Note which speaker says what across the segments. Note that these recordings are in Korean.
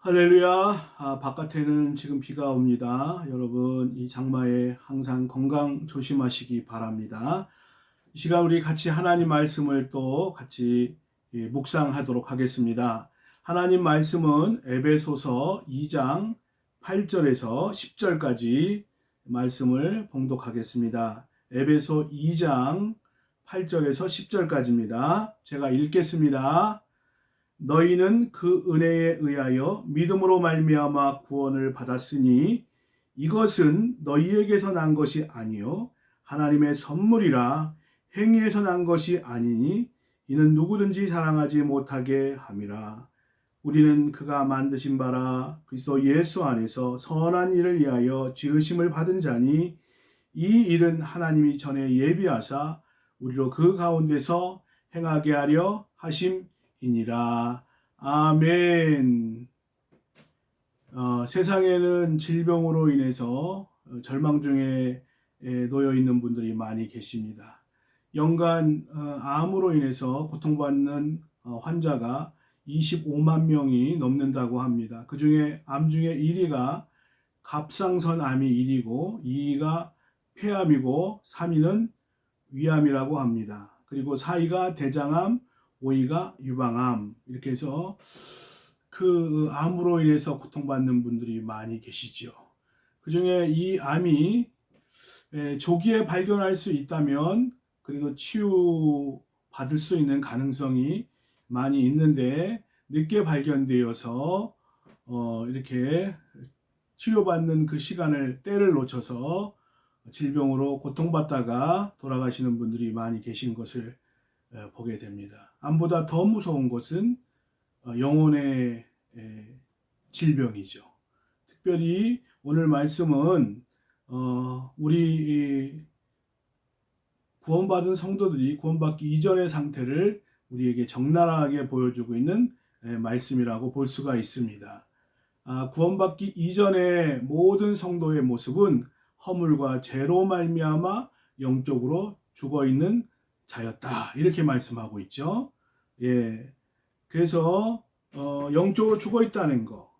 Speaker 1: 할렐루야. 바깥에는 지금 비가 옵니다. 여러분, 이 장마에 항상 건강 조심하시기 바랍니다. 이 시간 우리 같이 하나님 말씀을 또 같이 묵상하도록 하겠습니다. 하나님 말씀은 에베소서 2장 8절에서 10절까지 말씀을 봉독하겠습니다. 에베소 2장 8절에서 10절까지입니다. 제가 읽겠습니다. 너희는 그 은혜에 의하여 믿음으로 말미암아 구원을 받았으니 이것은 너희에게서 난 것이 아니요 하나님의 선물이라. 행위에서 난 것이 아니니 이는 누구든지 자랑하지 못하게 함이라. 우리는 그가 만드신 바라 그리스도 예수 안에서 선한 일을 위하여 지으심을 받은 자니 이 일은 하나님이 전에 예비하사 우리로 그 가운데서 행하게 하려 하심이니라. 아멘. 세상에는 질병으로 인해서 절망 중에 놓여 있는 분들이 많이 계십니다. 연간 암으로 인해서 고통받는 환자가 25만 명이 넘는다고 합니다. 그 중에 암 중에 1위가 갑상선 암이 1위고 2위가 폐암이고 3위는 위암이라고 합니다. 그리고 4위가 대장암, 5위가 유방암. 이렇게 해서 그 암으로 인해서 고통받는 분들이 많이 계시죠. 그 중에 이 암이 조기에 발견할 수 있다면 그래도 치유받을 수 있는 가능성이 많이 있는데 늦게 발견되어서 이렇게 치료받는 그 시간을 때를 놓쳐서 질병으로 고통받다가 돌아가시는 분들이 많이 계신 것을 보게 됩니다. 암보다 더 무서운 것은 영혼의 질병이죠. 특별히 오늘 말씀은 우리 구원받은 성도들이 구원받기 이전의 상태를 우리에게 적나라하게 보여주고 있는 말씀이라고 볼 수가 있습니다. 구원받기 이전의 모든 성도의 모습은 허물과 죄로 말미암아 영적으로 죽어있는 자였다. 이렇게 말씀하고 있죠. 예. 그래서 영적으로 죽어있다는 거,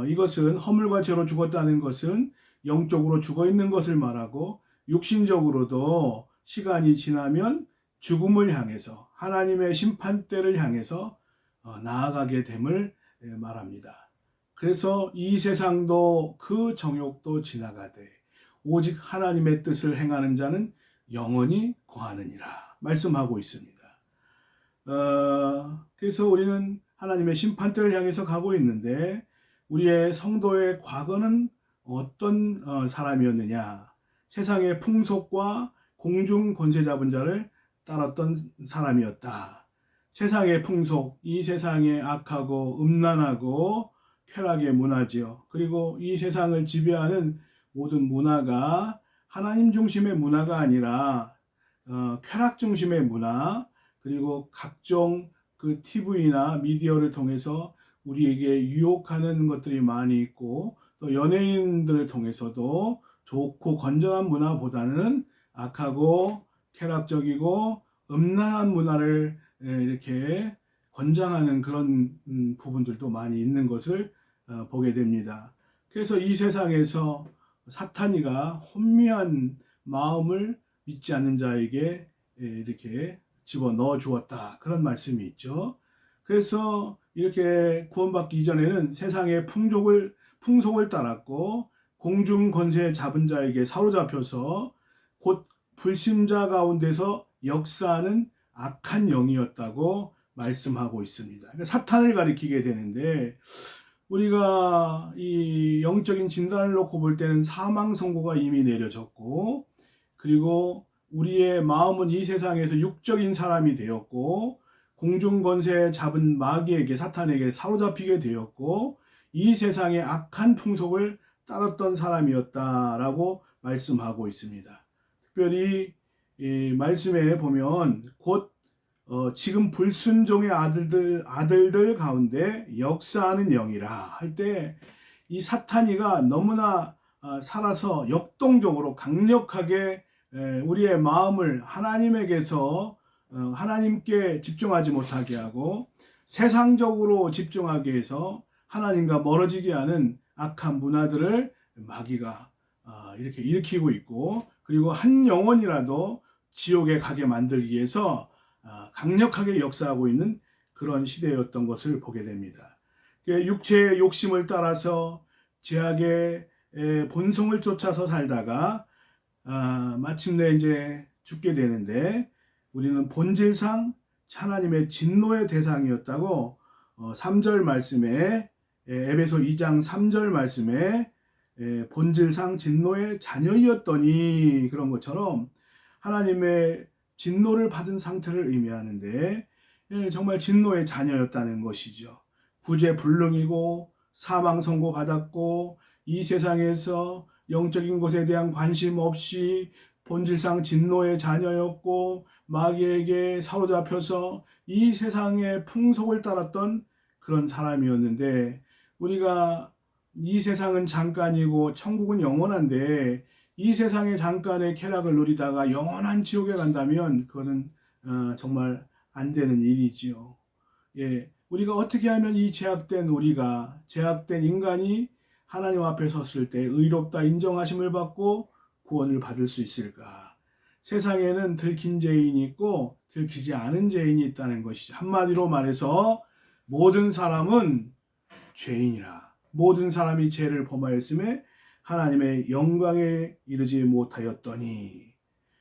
Speaker 1: 이것은 허물과 죄로 죽었다는 것은 영적으로 죽어있는 것을 말하고 육신적으로도 시간이 지나면 죽음을 향해서 하나님의 심판대를 향해서 나아가게 됨을 말합니다. 그래서 이 세상도 그 정욕도 지나가되 오직 하나님의 뜻을 행하는 자는 영원히 거하느니라 말씀하고 있습니다. 그래서 우리는 하나님의 심판대를 향해서 가고 있는데 우리의 성도의 과거는 어떤 사람이었느냐? 세상의 풍속과 공중 권세 잡은 자를 따랐던 사람이었다. 세상의 풍속, 이 세상의 악하고 음란하고 쾌락의 문화지요. 그리고 이 세상을 지배하는 모든 문화가 하나님 중심의 문화가 아니라 쾌락 중심의 문화, 그리고 각종 그 TV나 미디어를 통해서 우리에게 유혹하는 것들이 많이 있고 또 연예인들을 통해서도 좋고 건전한 문화보다는 악하고 쾌락적이고 음란한 문화를 이렇게 권장하는 그런 부분들도 많이 있는 것을 보게 됩니다. 그래서 이 세상에서 사탄이가 혼미한 마음을 믿지 않는 자에게 이렇게 집어넣어 주었다. 그런 말씀이 있죠. 그래서 이렇게 구원받기 이전에는 세상의 풍속을 따랐고 공중 권세 잡은 자에게 사로잡혀서 곧 불신자 가운데서 역사하는 악한 영이었다고 말씀하고 있습니다. 그러니까 사탄을 가리키게 되는데 우리가 이 영적인 진단을 놓고 볼 때는 사망 선고가 이미 내려졌고 그리고 우리의 마음은 이 세상에서 육적인 사람이 되었고 공중 권세 잡은 마귀에게 사탄에게 사로잡히게 되었고 이 세상의 악한 풍속을 따랐던 사람이었다라고 말씀하고 있습니다. 특별히 이 말씀에 보면 곧 지금 불순종의 아들들 가운데 역사하는 영이라 할 때 이 사탄이가 너무나 살아서 역동적으로 강력하게 우리의 마음을 하나님에게서 하나님께 집중하지 못하게 하고 세상적으로 집중하게 해서 하나님과 멀어지게 하는 악한 문화들을 마귀가 이렇게 일으키고 있고, 그리고 한 영혼이라도 지옥에 가게 만들기 위해서 강력하게 역사하고 있는 그런 시대였던 것을 보게 됩니다. 육체의 욕심을 따라서 죄악의 본성을 쫓아서 살다가 마침내 이제 죽게 되는데, 우리는 본질상 하나님의 진노의 대상이었다고 3절 말씀에, 에베소 2장 3절 말씀에 본질상 진노의 자녀이었더니, 그런 것처럼 하나님의 진노를 받은 상태를 의미하는데, 정말 진노의 자녀였다는 것이죠. 구제불능이고 사망 선고 받았고, 이 세상에서 영적인 것에 대한 관심 없이 본질상 진노의 자녀였고, 마귀에게 사로잡혀서 이 세상의 풍속을 따랐던 그런 사람이었는데, 우리가 이 세상은 잠깐이고 천국은 영원한데, 이 세상의 잠깐의 쾌락을 누리다가 영원한 지옥에 간다면 그거는 정말 안 되는 일이지요. 예, 우리가 어떻게 하면 이 죄악된 인간이 하나님 앞에 섰을 때 의롭다 인정하심을 받고 구원을 받을 수 있을까? 세상에는 들킨 죄인이 있고 들키지 않은 죄인이 있다는 것이죠. 한마디로 말해서 모든 사람은 죄인이라. 모든 사람이 죄를 범하였음에 하나님의 영광에 이르지 못하였더니.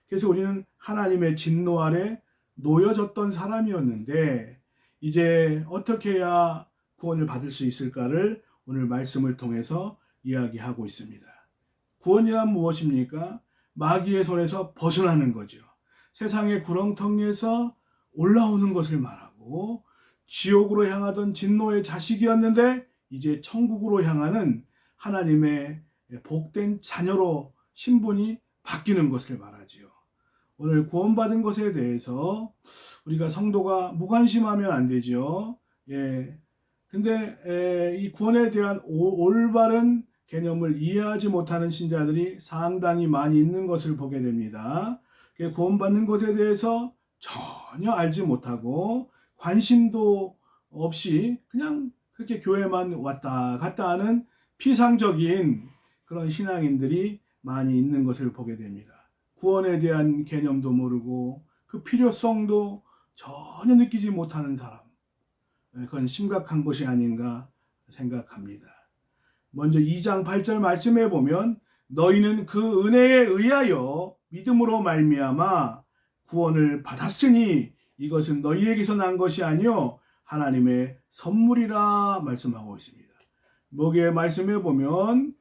Speaker 1: 그래서 우리는 하나님의 진노 아래 놓여졌던 사람이었는데, 이제 어떻게 해야 구원을 받을 수 있을까를 오늘 말씀을 통해서 이야기하고 있습니다. 구원이란 무엇입니까? 마귀의 손에서 벗어나는 거죠. 세상의 구렁텅이에서 올라오는 것을 말하고, 지옥으로 향하던 진노의 자식이었는데 이제 천국으로 향하는 하나님의 복된 자녀로 신분이 바뀌는 것을 말하지요. 오늘 구원받은 것에 대해서 우리가 성도가 무관심하면 안 되죠. 예. 근데 이 구원에 대한 올바른 개념을 이해하지 못하는 신자들이 상당히 많이 있는 것을 보게 됩니다. 구원받는 것에 대해서 전혀 알지 못하고 관심도 없이 그냥 그렇게 교회만 왔다 갔다 하는 피상적인 그런 신앙인들이 많이 있는 것을 보게 됩니다. 구원에 대한 개념도 모르고 그 필요성도 전혀 느끼지 못하는 사람, 그건 심각한 것이 아닌가 생각합니다. 먼저 2장 8절 말씀해 보면, 너희는 그 은혜에 의하여 믿음으로 말미암아 구원을 받았으니 이것은 너희에게서 난 것이 아니요 하나님의 선물이라 말씀하고 있습니다. 여기에 말씀해 보면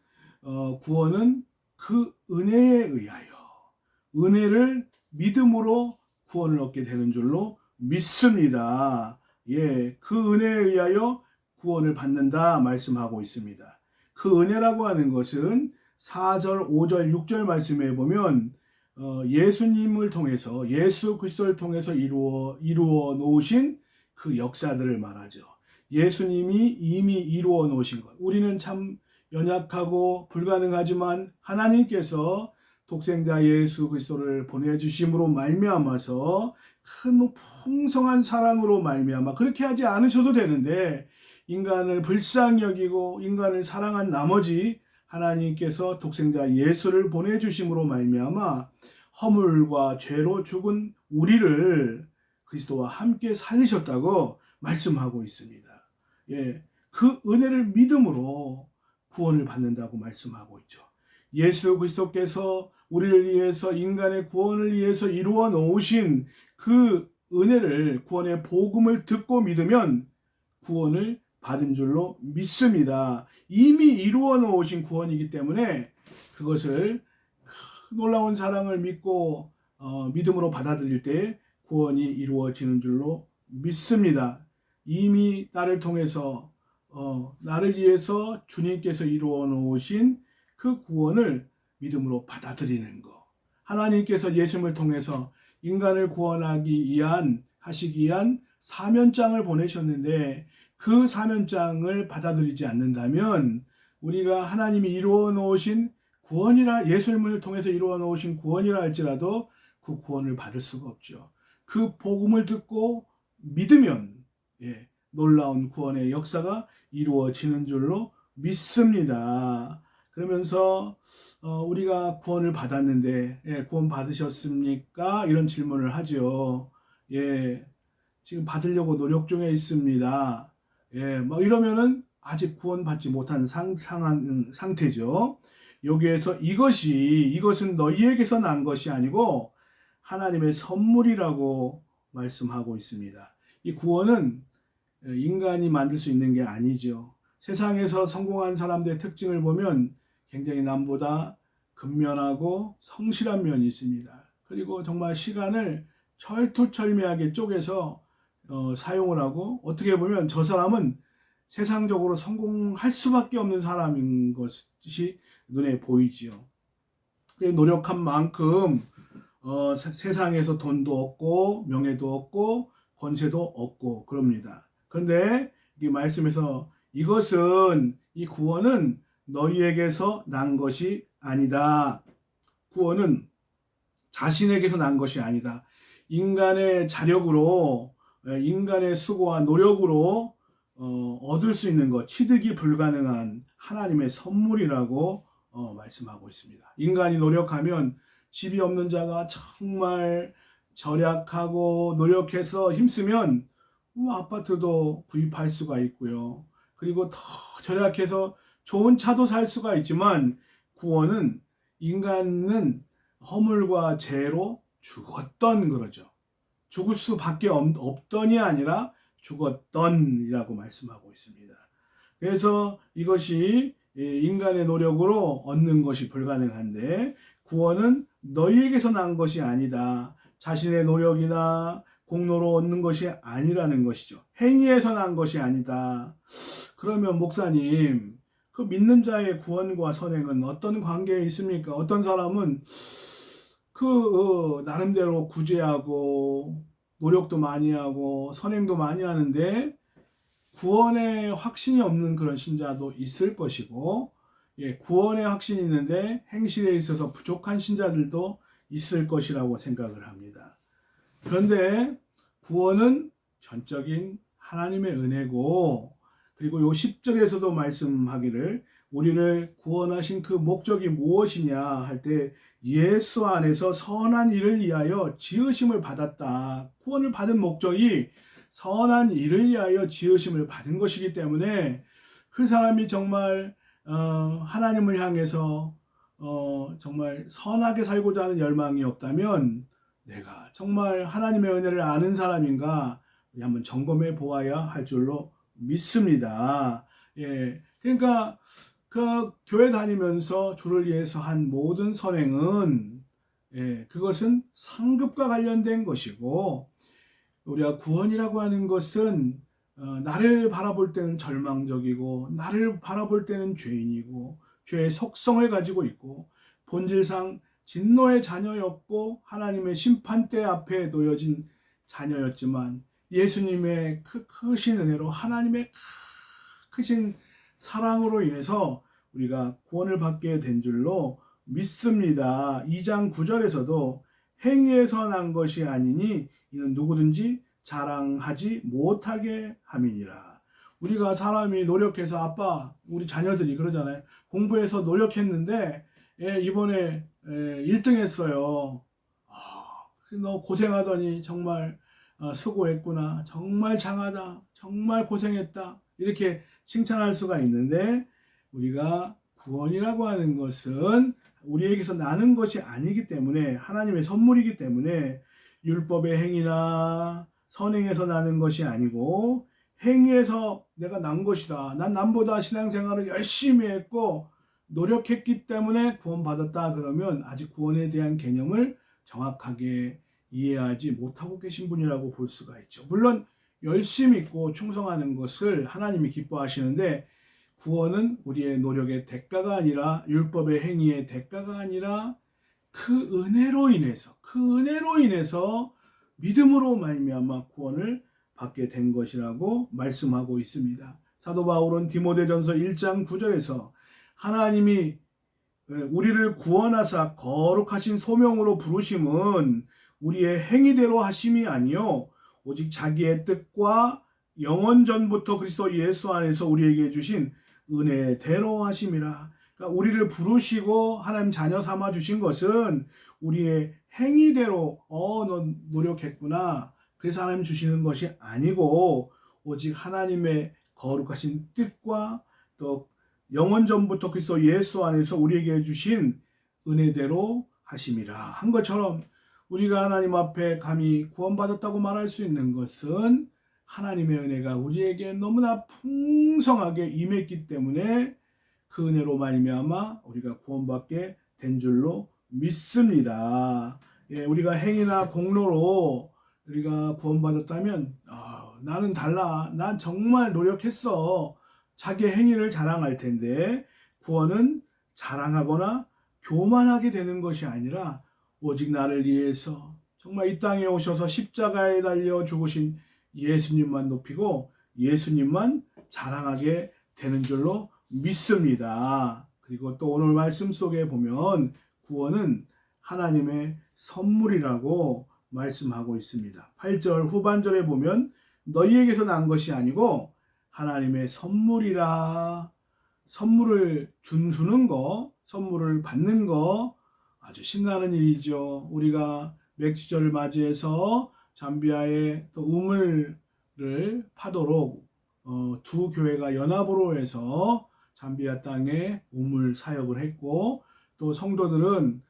Speaker 1: 구원은 그 은혜에 의하여, 은혜를 믿음으로 구원을 얻게 되는 줄로 믿습니다. 예, 그 은혜에 의하여 구원을 받는다 말씀하고 있습니다. 그 은혜라고 하는 것은 4절, 5절, 6절 말씀에 보면 예수님을 통해서, 예수 그리스도를 통해서 이루어 놓으신 그 역사들을 말하죠. 예수님이 이미 이루어 놓으신 것. 우리는 참 연약하고 불가능하지만 하나님께서 독생자 예수 그리스도를 보내주심으로 말미암아서 큰 풍성한 사랑으로 말미암아, 그렇게 하지 않으셔도 되는데 인간을 불쌍히 여기고 인간을 사랑한 나머지 하나님께서 독생자 예수를 보내주심으로 말미암아 허물과 죄로 죽은 우리를 그리스도와 함께 살리셨다고 말씀하고 있습니다. 예, 그 은혜를 믿음으로 구원을 받는다고 말씀하고 있죠. 예수 그리스도께서 우리를 위해서, 인간의 구원을 위해서 이루어 놓으신 그 은혜를, 구원의 복음을 듣고 믿으면 구원을 받은 줄로 믿습니다. 이미 이루어 놓으신 구원이기 때문에 그것을 놀라운 사랑을 믿고 믿음으로 받아들일 때 구원이 이루어지는 줄로 믿습니다. 이미 나를 통해서 나를 위해서 주님께서 이루어 놓으신 그 구원을 믿음으로 받아들이는 것. 하나님께서 예수님을 통해서 인간을 구원하기 하시기 위한 사면장을 보내셨는데, 그 사면장을 받아들이지 않는다면 우리가 하나님이 이루어 놓으신 구원이라, 예수님을 통해서 이루어 놓으신 구원이라 할지라도 그 구원을 받을 수가 없죠. 그 복음을 듣고 믿으면 놀라운 구원의 역사가 이루어지는 줄로 믿습니다. 그러면서 우리가 구원을 받았는데 구원 받으셨습니까? 이런 질문을 하죠. 예, 지금 받으려고 노력 중에 있습니다. 예, 막 이러면은 아직 구원받지 못한 상태죠. 여기에서 이것은 너희에게서 난 것이 아니고 하나님의 선물이라고 말씀하고 있습니다. 이 구원은 인간이 만들 수 있는 게 아니죠. 세상에서 성공한 사람들의 특징을 보면 굉장히 남보다 근면하고 성실한 면이 있습니다. 그리고 정말 시간을 철두철미하게 쪼개서 사용을 하고, 어떻게 보면 저 사람은 세상적으로 성공할 수밖에 없는 사람인 것이 눈에 보이지요. 노력한 만큼 세상에서 돈도 얻고 명예도 얻고 권세도 얻고 그럽니다. 그런데 이 말씀에서 이 구원은 너희에게서 난 것이 아니다. 구원은 자신에게서 난 것이 아니다. 인간의 자력으로, 인간의 수고와 노력으로 얻을 수 있는 것, 취득이 불가능한 하나님의 선물이라고 말씀하고 있습니다. 인간이 노력하면 집이 없는 자가 정말 절약하고 노력해서 힘쓰면 아파트도 구입할 수가 있고요. 그리고 더 절약해서 좋은 차도 살 수가 있지만, 구원은 인간은 허물과 죄로 죽었던 거죠. 죽을 수밖에 없던이 아니라 죽었던이라고 말씀하고 있습니다. 그래서 이것이 인간의 노력으로 얻는 것이 불가능한데, 구원은 너희에게서 난 것이 아니다. 자신의 노력이나 공로로 얻는 것이 아니라는 것이죠. 행위에서 난 것이 아니다. 그러면 목사님, 그 믿는 자의 구원과 선행은 어떤 관계에 있습니까? 어떤 사람은 나름대로 구제하고 노력도 많이 하고 선행도 많이 하는데 구원에 확신이 없는 그런 신자도 있을 것이고, 구원에 확신이 있는데 행실에 있어서 부족한 신자들도 있을 것이라고 생각을 합니다. 그런데 구원은 전적인 하나님의 은혜고, 그리고 요 10절에서도 말씀하기를 우리를 구원하신 그 목적이 무엇이냐 할 때 예수 안에서 선한 일을 위하여 지으심을 받았다. 구원을 받은 목적이 선한 일을 위하여 지으심을 받은 것이기 때문에 그 사람이 정말 하나님을 향해서 정말 선하게 살고자 하는 열망이 없다면 내가 정말 하나님의 은혜를 아는 사람인가 한번 점검해 보아야 할 줄로 믿습니다. 예, 그러니까 그 교회 다니면서 주를 위해서 한 모든 선행은 그것은 상급과 관련된 것이고, 우리가 구원이라고 하는 것은 나를 바라볼 때는 절망적이고 나를 바라볼 때는 죄인이고 죄의 속성을 가지고 있고 본질상 진노의 자녀였고 하나님의 심판대 앞에 놓여진 자녀였지만, 예수님의 크신 은혜로 하나님의 크신 사랑으로 인해서 우리가 구원을 받게 된 줄로 믿습니다. 2장 9절에서도 행위에서 난 것이 아니니 이는 누구든지 자랑하지 못하게 함이니라. 우리가 사람이 노력해서, 아빠 우리 자녀들이 그러잖아요. 공부해서 노력했는데 이번에 1등 했어요. 너 고생하더니 정말 수고했구나. 정말 장하다. 정말 고생했다. 이렇게 칭찬할 수가 있는데, 우리가 구원이라고 하는 것은 우리에게서 나는 것이 아니기 때문에, 하나님의 선물이기 때문에 율법의 행위나 선행에서 나는 것이 아니고 행위에서 내가 난 것이다. 난 남보다 신앙생활을 열심히 했고 노력했기 때문에 구원받았다. 그러면 아직 구원에 대한 개념을 정확하게 이해하지 못하고 계신 분이라고 볼 수가 있죠. 물론 열심히 있고 충성하는 것을 하나님이 기뻐하시는데, 구원은 우리의 노력의 대가가 아니라 율법의 행위의 대가가 아니라 그 은혜로 인해서 믿음으로 말미암아 구원을 받게 된 것이라고 말씀하고 있습니다. 사도 바울은 디모데전서 1장 9절에서 하나님이 우리를 구원하사 거룩하신 소명으로 부르심은 우리의 행위대로 하심이 아니요 오직 자기의 뜻과 영원전부터 그리스도 예수 안에서 우리에게 주신 은혜대로 하심이라. 그러니까 우리를 부르시고 하나님 자녀 삼아 주신 것은 우리의 행위대로 너 노력했구나, 그래서 하나님 주시는 것이 아니고 오직 하나님의 거룩하신 뜻과 또 영원전부터 그리스도 예수 안에서 우리에게 주신 은혜대로 하심이라 한 것처럼, 우리가 하나님 앞에 감히 구원받았다고 말할 수 있는 것은 하나님의 은혜가 우리에게 너무나 풍성하게 임했기 때문에 그 은혜로 말미암아 우리가 구원받게 된 줄로 믿습니다. 우리가 행위나 공로로 우리가 구원받았다면 나는 달라, 난 정말 노력했어, 자기 행위를 자랑할 텐데, 구원은 자랑하거나 교만하게 되는 것이 아니라 오직 나를 위해서 정말 이 땅에 오셔서 십자가에 달려 죽으신 예수님만 높이고 예수님만 자랑하게 되는 줄로 믿습니다. 그리고 또 오늘 말씀 속에 보면 구원은 하나님의 선물이라고 말씀하고 있습니다. 8절 후반절에 보면 너희에게서 난 것이 아니고 하나님의 선물이라. 선물을 주는 거, 선물을 받는 거 아주 신나는 일이죠. 우리가 맥주절을 맞이해서 잠비아의 또 우물을 파도록 두 교회가 연합으로 해서 잠비아 땅에 우물 사역을 했고, 또 성도들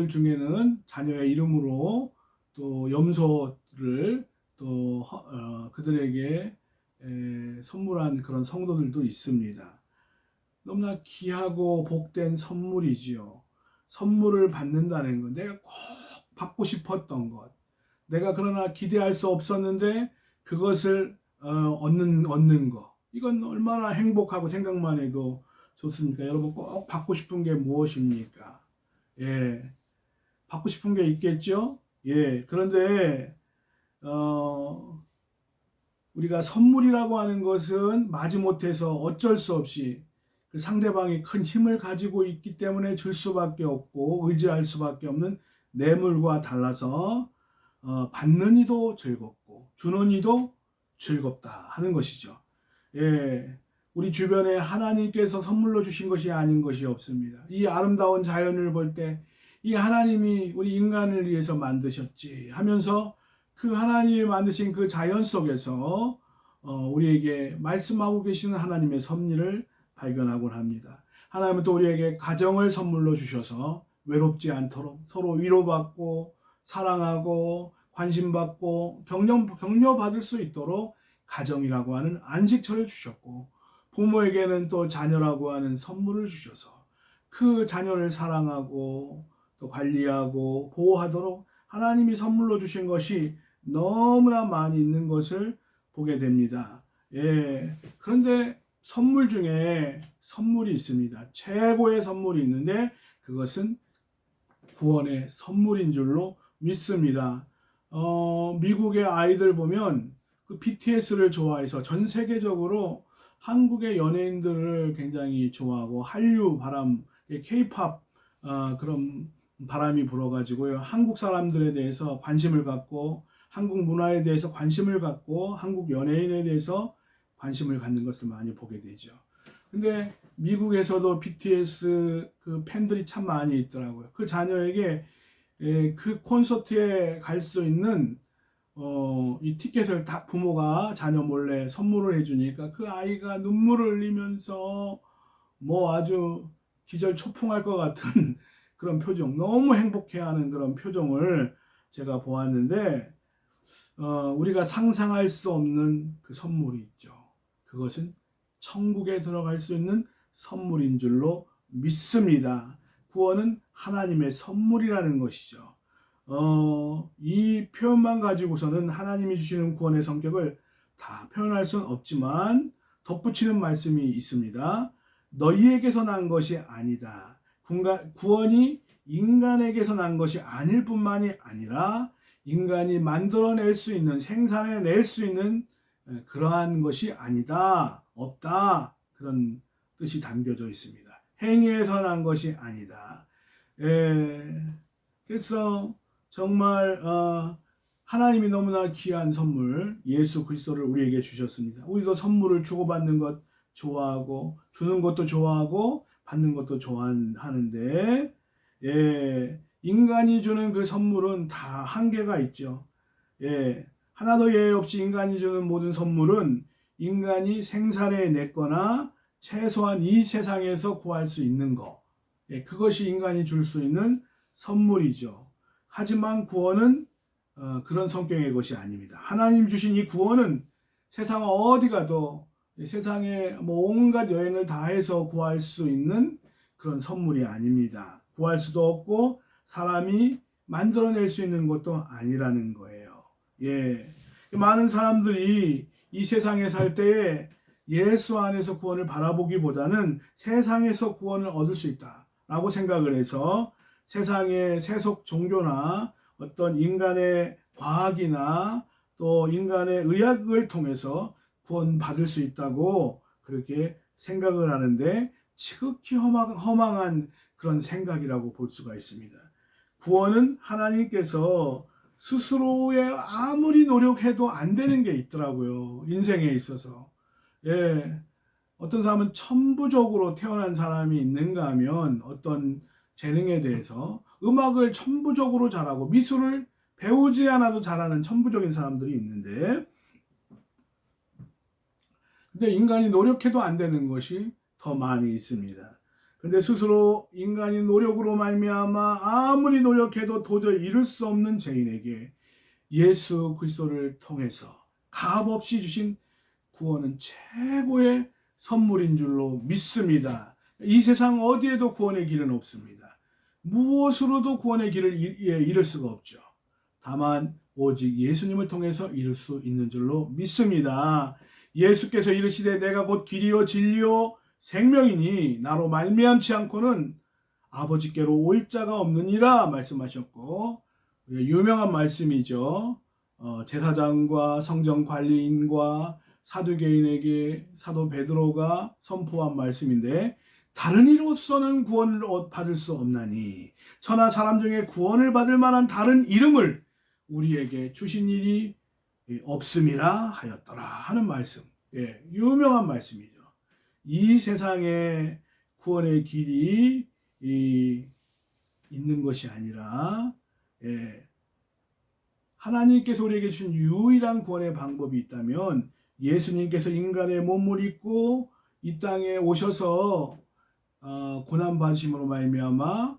Speaker 1: 중에는 자녀의 이름으로 또 염소를 또 그들에게 선물한 그런 성도들도 있습니다. 너무나 귀하고 복된 선물이지요. 선물을 받는다는 것, 내가 꼭 받고 싶었던 것, 내가 그러나 기대할 수 없었는데 그것을 얻는 것, 이건 얼마나 행복하고 생각만 해도 좋습니까? 여러분, 꼭 받고 싶은 게 무엇입니까? 받고 싶은 게 있겠죠? 그런데 우리가 선물이라고 하는 것은 마지못해서 어쩔 수 없이 그 상대방이 큰 힘을 가지고 있기 때문에 줄 수밖에 없고 의지할 수밖에 없는 뇌물과 달라서 받는 이도 즐겁고 주는 이도 즐겁다 하는 것이죠. 우리 주변에 하나님께서 선물로 주신 것이 아닌 것이 없습니다. 이 아름다운 자연을 볼 때 이 하나님이 우리 인간을 위해서 만드셨지 하면서 그 하나님이 만드신 그 자연 속에서 우리에게 말씀하고 계시는 하나님의 섭리를 발견하곤 합니다. 하나님은 또 우리에게 가정을 선물로 주셔서 외롭지 않도록 서로 위로받고 사랑하고 관심받고 격려받을 수 있도록 가정이라고 하는 안식처를 주셨고, 부모에게는 또 자녀라고 하는 선물을 주셔서 그 자녀를 사랑하고 또 관리하고 보호하도록 하나님이 선물로 주신 것이 너무나 많이 있는 것을 보게 됩니다. 그런데 선물 중에 선물이 있습니다. 최고의 선물이 있는데 그것은 구원의 선물인 줄로 믿습니다. 미국의 아이들 보면 그 BTS를 좋아해서 전 세계적으로 한국의 연예인들을 굉장히 좋아하고 한류 바람, K-팝 그런 바람이 불어가지고요, 한국 사람들에 대해서 관심을 갖고 한국 문화에 대해서 관심을 갖고 한국 연예인에 대해서 관심을 갖는 것을 많이 보게 되죠. 근데 미국에서도 BTS 그 팬들이 참 많이 있더라고요. 그 자녀에게 그 콘서트에 갈 수 있는 이 티켓을 다 부모가 자녀 몰래 선물을 해주니까 그 아이가 눈물을 흘리면서 뭐 아주 기절초풍할 것 같은 그런 표정, 너무 행복해하는 그런 표정을 제가 보았는데, 우리가 상상할 수 없는 그 선물이 있죠. 그것은 천국에 들어갈 수 있는 선물인 줄로 믿습니다. 구원은 하나님의 선물이라는 것이죠. 이 표현만 가지고서는 하나님이 주시는 구원의 성격을 다 표현할 수는 없지만 덧붙이는 말씀이 있습니다. 너희에게서 난 것이 아니다. 구원이 인간에게서 난 것이 아닐 뿐만이 아니라 인간이 만들어낼 수 있는, 생산해낼 수 있는 그러한 것이 아니다, 없다, 그런 뜻이 담겨져 있습니다. 행위에서 난 것이 아니다. 그래서 정말 하나님이 너무나 귀한 선물 예수 그리스도를 우리에게 주셨습니다. 우리도 선물을 주고받는 것 좋아하고 주는 것도 좋아하고 받는 것도 좋아하는데 인간이 주는 그 선물은 다 한계가 있죠. 하나도 예외 없이 인간이 주는 모든 선물은 인간이 생산해냈거나 최소한 이 세상에서 구할 수 있는 것, 그것이 인간이 줄 수 있는 선물이죠. 하지만 구원은 그런 성격의 것이 아닙니다. 하나님 주신 이 구원은 세상 어디 가도 세상에 온갖 여행을 다 해서 구할 수 있는 그런 선물이 아닙니다. 구할 수도 없고 사람이 만들어낼 수 있는 것도 아니라는 거예요. 많은 사람들이 이 세상에 살 때에 예수 안에서 구원을 바라보기보다는 세상에서 구원을 얻을 수 있다라고 생각을 해서 세상의 세속 종교나 어떤 인간의 과학이나 또 인간의 의학을 통해서 구원받을 수 있다고 그렇게 생각을 하는데 지극히 허망한 그런 생각이라고 볼 수가 있습니다. 구원은 하나님께서 스스로의 아무리 노력해도 안 되는 게 있더라고요. 인생에 있어서. 어떤 사람은 천부적으로 태어난 사람이 있는가 하면 어떤 재능에 대해서 음악을 천부적으로 잘하고 미술을 배우지 않아도 잘하는 천부적인 사람들이 있는데 근데 인간이 노력해도 안 되는 것이 더 많이 있습니다. 근데 스스로 인간이 노력으로 말미암아 아무리 노력해도 도저히 이룰 수 없는 죄인에게 예수 그리스도를 통해서 값없이 주신 구원은 최고의 선물인 줄로 믿습니다. 이 세상 어디에도 구원의 길은 없습니다. 무엇으로도 구원의 길을 잃을 수가 없죠. 다만 오직 예수님을 통해서 이룰 수 있는 줄로 믿습니다. 예수께서 이르시되 내가 곧 길이요 진리요 생명이니 나로 말미암지 않고는 아버지께로 올 자가 없느니라 말씀하셨고 유명한 말씀이죠. 제사장과 성전 관리인과 사두개인에게 사도 베드로가 선포한 말씀인데 다른 이로서는 구원을 받을 수 없나니 천하 사람 중에 구원을 받을 만한 다른 이름을 우리에게 주신 일이 없음이라 하였더라 하는 말씀. 유명한 말씀이죠. 이 세상에 구원의 길이 있는 것이 아니라 하나님께서 우리에게 주신 유일한 구원의 방법이 있다면 예수님께서 인간의 몸을 입고 이 땅에 오셔서 고난받으심으로 말미암아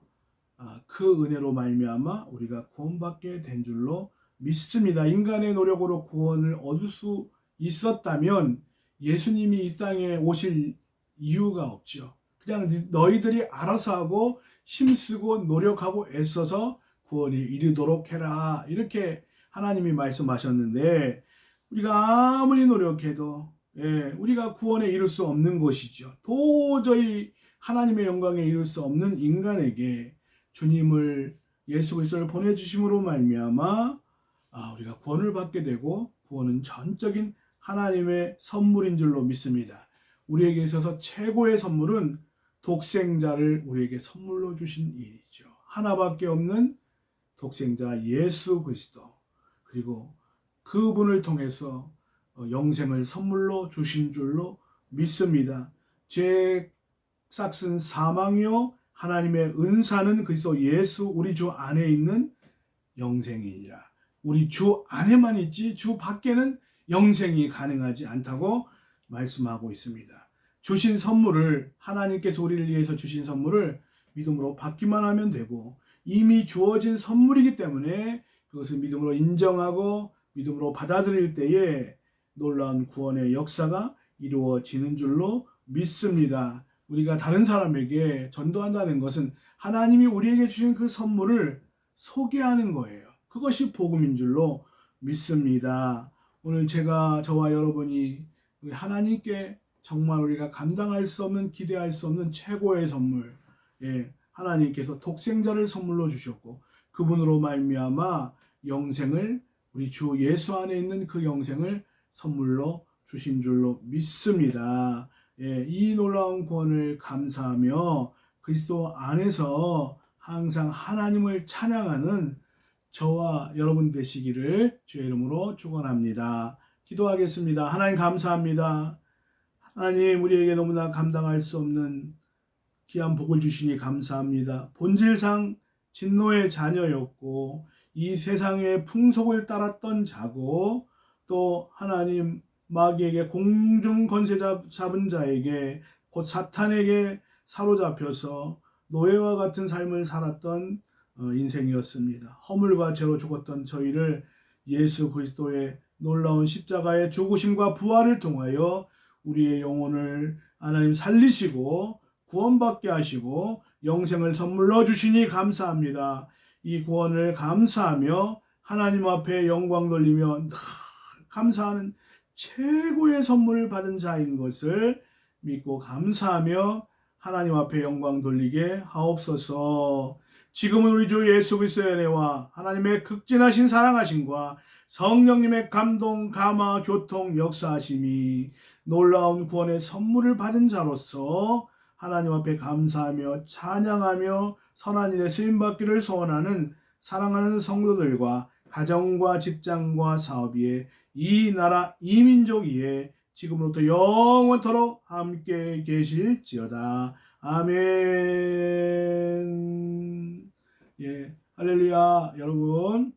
Speaker 1: 그 은혜로 말미암아 우리가 구원받게 된 줄로 믿습니다. 인간의 노력으로 구원을 얻을 수 있었다면 예수님이 이 땅에 오실 이유가 없죠. 그냥 너희들이 알아서 하고 힘쓰고 노력하고 애써서 구원이 이르도록 해라 이렇게 하나님이 말씀하셨는데 우리가 아무리 노력해도 우리가 구원에 이룰 수 없는 것이죠. 도저히 하나님의 영광에 이룰 수 없는 인간에게 주님을 예수 그리스도를 보내주심으로 말미암아 우리가 구원을 받게 되고 구원은 전적인 하나님의 선물인 줄로 믿습니다. 우리에게 있어서 최고의 선물은 독생자를 우리에게 선물로 주신 일이죠. 하나밖에 없는 독생자 예수 그리스도 그리고 그분을 통해서 영생을 선물로 주신 줄로 믿습니다. 죄 싹슨 사망이요 하나님의 은사는 그리스도 예수 우리 주 안에 있는 영생이니라. 우리 주 안에만 있지 주 밖에는 영생이 가능하지 않다고 말씀하고 있습니다. 주신 선물을 하나님께서 우리를 위해서 주신 선물을 믿음으로 받기만 하면 되고 이미 주어진 선물이기 때문에 그것을 믿음으로 인정하고 믿음으로 받아들일 때에 놀라운 구원의 역사가 이루어지는 줄로 믿습니다. 우리가 다른 사람에게 전도한다는 것은 하나님이 우리에게 주신 그 선물을 소개하는 거예요. 그것이 복음인 줄로 믿습니다. 오늘 저와 여러분이 하나님께 정말 우리가 감당할 수 없는 기대할 수 없는 최고의 선물 하나님께서 독생자를 선물로 주셨고 그분으로 말미암아 영생을 우리 주 예수 안에 있는 그 영생을 선물로 주신 줄로 믿습니다. 이 놀라운 구원을 감사하며 그리스도 안에서 항상 하나님을 찬양하는 저와 여러분 되시기를 주의 이름으로 축원합니다. 기도하겠습니다. 하나님 감사합니다. 하나님 우리에게 너무나 감당할 수 없는 귀한 복을 주시니 감사합니다. 본질상 진노의 자녀였고 이 세상의 풍속을 따랐던 자고 또 하나님 마귀에게 공중 권세 잡은 자에게 곧 사탄에게 사로잡혀서 노예와 같은 삶을 살았던 인생이었습니다. 허물과 죄로 죽었던 저희를 예수 그리스도의 놀라운 십자가의 죽으심과 부활을 통하여 우리의 영혼을 하나님 살리시고 구원받게 하시고 영생을 선물로 주시니 감사합니다. 이 구원을 감사하며 하나님 앞에 영광 돌리며 감사하는 최고의 선물을 받은 자인 것을 믿고 감사하며 하나님 앞에 영광 돌리게 하옵소서. 지금은 우리 주 예수 그리스도의 은혜와 하나님의 극진하신 사랑하심과 성령님의 감동, 감화, 교통, 역사하심이 놀라운 구원의 선물을 받은 자로서 하나님 앞에 감사하며 찬양하며 선한 일에 쓰임받기를 소원하는 사랑하는 성도들과 가정과 직장과 사업 위에 이 나라 이 민족 위에 지금부터 영원토록 함께 계실지어다. 아멘. 예, 할렐루야. 여러분,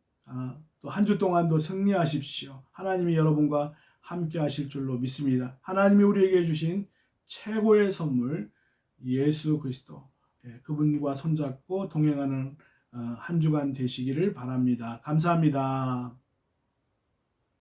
Speaker 1: 또 한 주 동안도 승리하십시오. 하나님이 여러분과 함께 하실 줄로 믿습니다. 하나님이 우리에게 주신 최고의 선물 예수 그리스도, 그분과 손잡고 동행하는 한 주간 되시기를 바랍니다. 감사합니다.